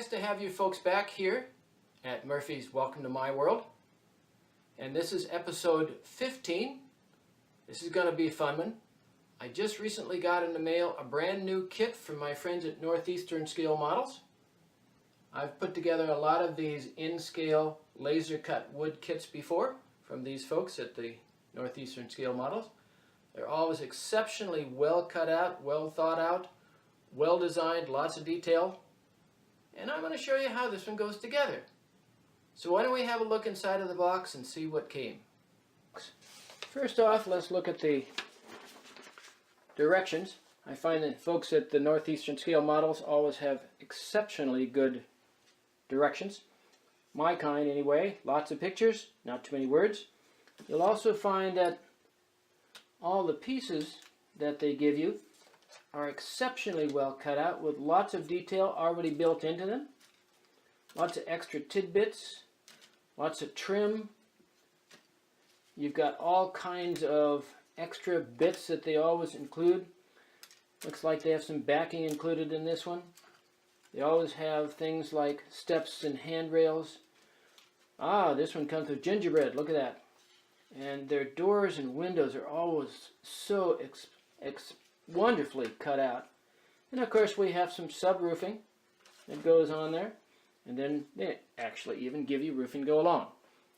nice to have you folks back here at Murphy's Welcome to My World. And this is episode 15. This is going to be a fun one. I just recently got in the mail a brand new kit from my friends at Northeastern Scale Models. I've put together a lot of these in-scale laser cut wood kits before from these folks at the Northeastern Scale Models. They're always exceptionally well cut out, well thought out, well designed, lots of detail. And I'm going to show you how this one goes together. So why don't we have a look inside of the box and see what came. First off, let's look at the directions. I find that folks at the Northeastern Scale Models always have exceptionally good directions. My kind anyway, lots of pictures, not too many words. You'll also find that all the pieces that they give you are exceptionally well cut out with lots of detail already built into them. Lots of extra tidbits, lots of trim. You've got all kinds of extra bits that they always include. Looks like they have some backing included in this one. They always have things like steps and handrails. This one comes with gingerbread, look at that. And their doors and windows are always so wonderfully cut out. And of course we have some subroofing that goes on there. And then they actually even give you roofing to go along.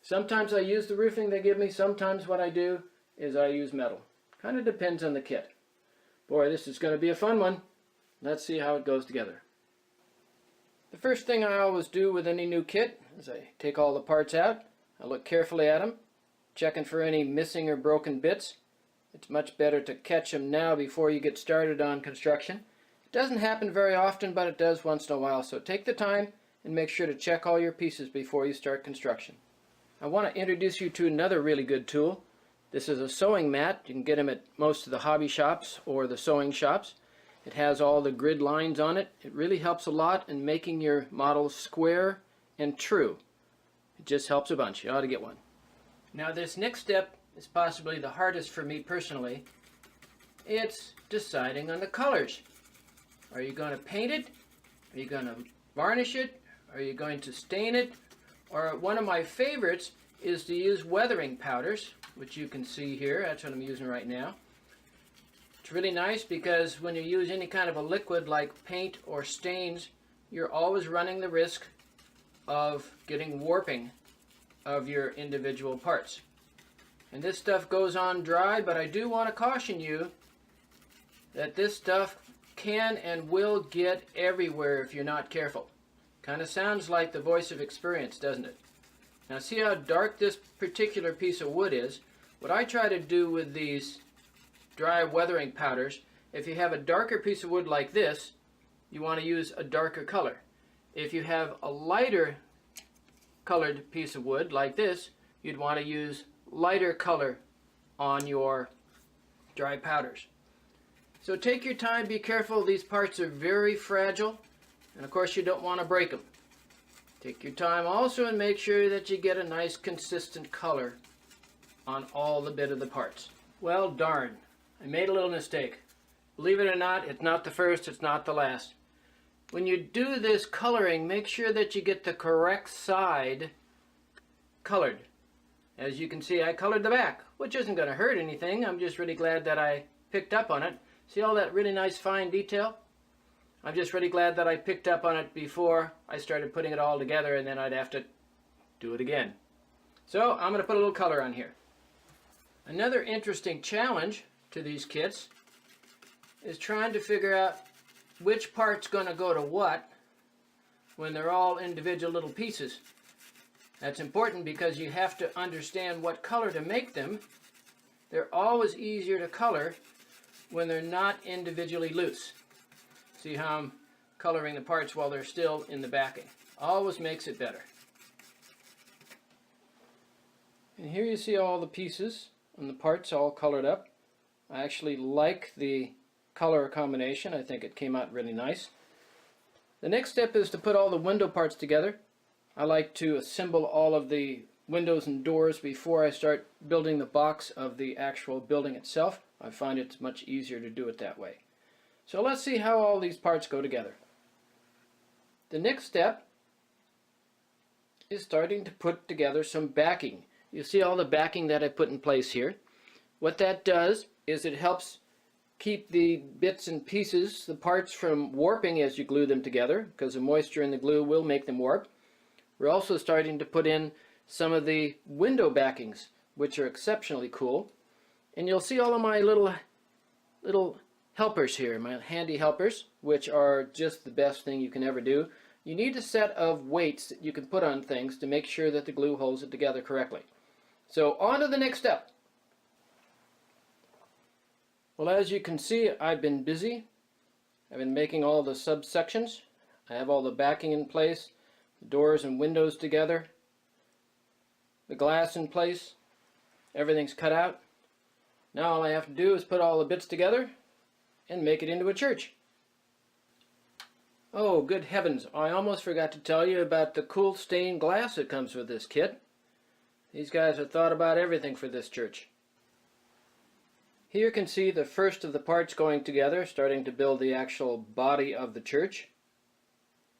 Sometimes I use the roofing they give me. Sometimes what I do is I use metal. Kind of depends on the kit. Boy, this is going to be a fun one. Let's see how it goes together. The first thing I always do with any new kit is I take all the parts out. I look carefully at them, checking for any missing or broken bits. It's much better to catch them now before you get started on construction. It doesn't happen very often, but it does once in a while. So take the time and make sure to check all your pieces before you start construction. I want to introduce you to another really good tool. This is a sewing mat. You can get them at most of the hobby shops or the sewing shops. It has all the grid lines on it. It really helps a lot in making your models square and true. It just helps a bunch. You ought to get one. Now this next step is possibly the hardest for me personally. It's deciding on the colors. Are you going to paint it? Are you going to varnish it? Are you going to stain it? Or one of my favorites is to use weathering powders, which you can see here. That's what I'm using right now. It's really nice because when you use any kind of a liquid like paint or stains, you're always running the risk of getting warping of your individual parts. And this stuff goes on dry, but I do want to caution you that this stuff can and will get everywhere if you're not careful. Kind of sounds like the voice of experience, doesn't it? Now see how dark this particular piece of wood is? What I try to do with these dry weathering powders, if you have a darker piece of wood like this, you want to use a darker color. If you have a lighter colored piece of wood like this, you'd want to use lighter color on your dry powders. So take your time, be careful. These parts are very fragile, and of course you don't want to break them. Take your time also and make sure that you get a nice consistent color on all the bit of the parts. Well, darn, I made a little mistake. Believe it or not, it's not the first, it's not the last. When you do this coloring, make sure that you get the correct side colored. As you can see, I colored the back, which isn't going to hurt anything. I'm just really glad that I picked up on it. See all that really nice fine detail? I'm just really glad that I picked up on it before I started putting it all together, and then I'd have to do it again. So I'm going to put a little color on here. Another interesting challenge to these kits is trying to figure out which part's going to go to what when they're all individual little pieces. That's important because you have to understand what color to make them. They're always easier to color when they're not individually loose. See how I'm coloring the parts while they're still in the backing. Always makes it better. And here you see all the pieces and the parts all colored up. I actually like the color combination. I think it came out really nice. The next step is to put all the window parts together. I like to assemble all of the windows and doors before I start building the box of the actual building itself. I find it's much easier to do it that way. So let's see how all these parts go together. The next step is starting to put together some backing. You see all the backing that I put in place here. What that does is it helps keep the bits and pieces, the parts, from warping as you glue them together, because the moisture in the glue will make them warp. We're also starting to put in some of the window backings, which are exceptionally cool. And you'll see all of my little helpers here, my handy helpers, which are just the best thing you can ever do. You need a set of weights that you can put on things to make sure that the glue holds it together correctly. So on to the next step. Well, as you can see, I've been busy. I've been making all the subsections. I have all the backing in place, the doors and windows together, the glass in place, everything's cut out. Now all I have to do is put all the bits together and make it into a church. Oh, good heavens, I almost forgot to tell you about the cool stained glass that comes with this kit. These guys have thought about everything for this church. Here you can see the first of the parts going together, starting to build the actual body of the church.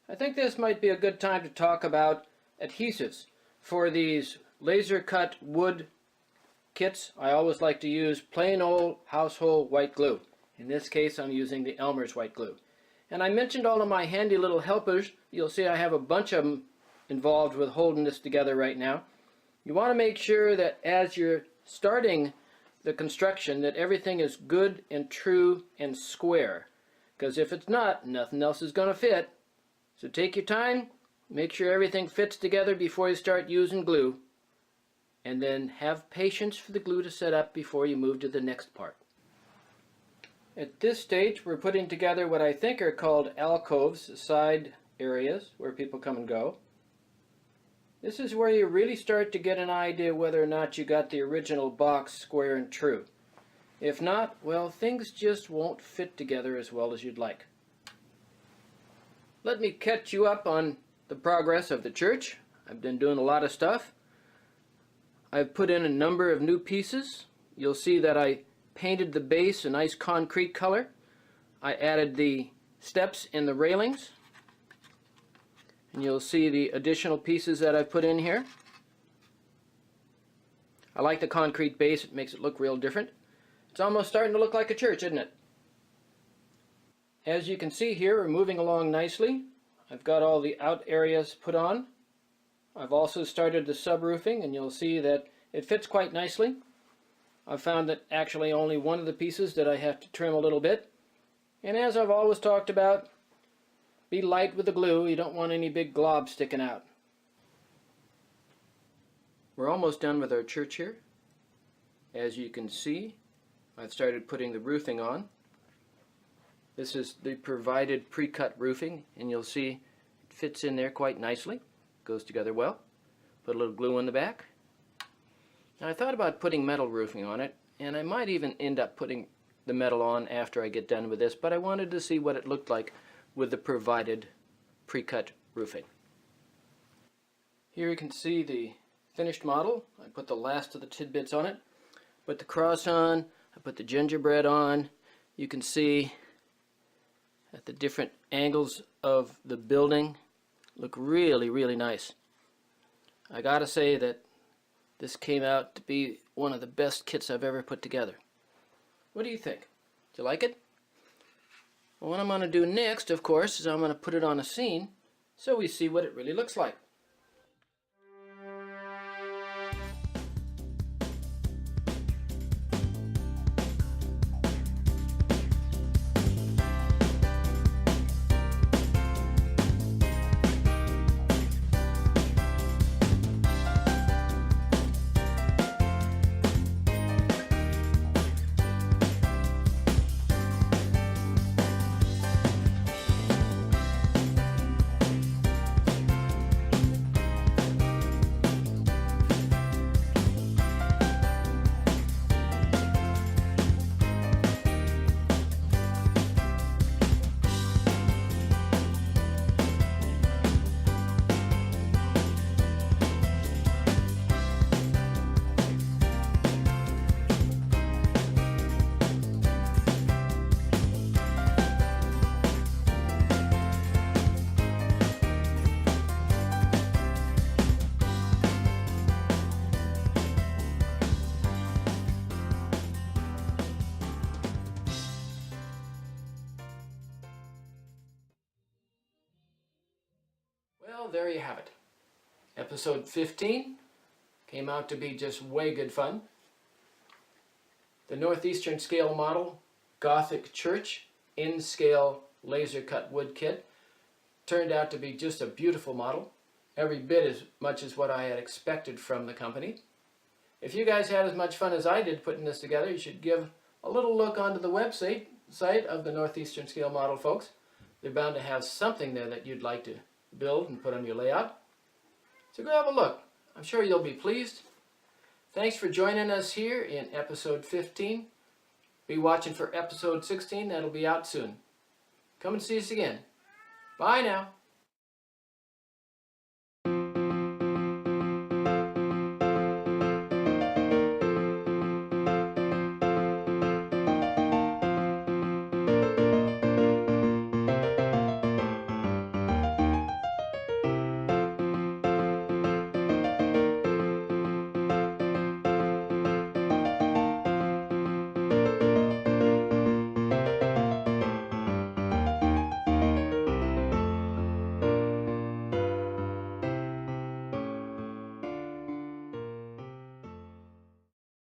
I think this might be a good time to talk about adhesives. For these laser cut wood kits, I always like to use plain old household white glue. In this case, I'm using the Elmer's white glue. And I mentioned all of my handy little helpers. You'll see I have a bunch of them involved with holding this together right now. You want to make sure that as you're starting the construction, that everything is good and true and square, because if it's not, nothing else is going to fit. So take your time, make sure everything fits together before you start using glue, and then have patience for the glue to set up before you move to the next part. At this stage, we're putting together what I think are called alcoves, side areas where people come and go. This is where you really start to get an idea whether or not you got the original box square and true. If not, well, things just won't fit together as well as you'd like. Let me catch you up on the progress of the church. I've been doing a lot of stuff. I've put in a number of new pieces. You'll see that I painted the base a nice concrete color. I added the steps and the railings. And you'll see the additional pieces that I've put in here. I like the concrete base. It makes it look real different. It's almost starting to look like a church, isn't it? As you can see here, we're moving along nicely. I've got all the out areas put on. I've also started the subroofing, and you'll see that it fits quite nicely. I've found that actually only one of the pieces that I have to trim a little bit. And as I've always talked about, be light with the glue. You don't want any big globs sticking out. We're almost done with our church here. As you can see, I've started putting the roofing on. This is the provided pre-cut roofing, and you'll see it fits in there quite nicely. Goes together well. Put a little glue in the back. Now I thought about putting metal roofing on it, and I might even end up putting the metal on after I get done with this, but I wanted to see what it looked like with the provided pre-cut roofing. Here you can see the finished model. I put the last of the tidbits on it. Put the cross on, I put the gingerbread on. You can see that the different angles of the building look really, really nice. I gotta say that this came out to be one of the best kits I've ever put together. What do you think? Do you like it? Well, what I'm going to do next, of course, is I'm going to put it on a scene so we see what it really looks like. Well, there you have it. Episode 15 came out to be just way good fun. The Northeastern scale model, Gothic Church, in-scale laser cut wood kit, turned out to be just a beautiful model. Every bit as much as what I had expected from the company. If you guys had as much fun as I did putting this together, you should give a little look onto the website of the Northeastern scale model, folks. They're bound to have something there that you'd like to build and put on your layout. So go have a look. I'm sure you'll be pleased. Thanks for joining us here in episode 15. Be watching for episode 16. That'll be out soon. Come and see us again. Bye now.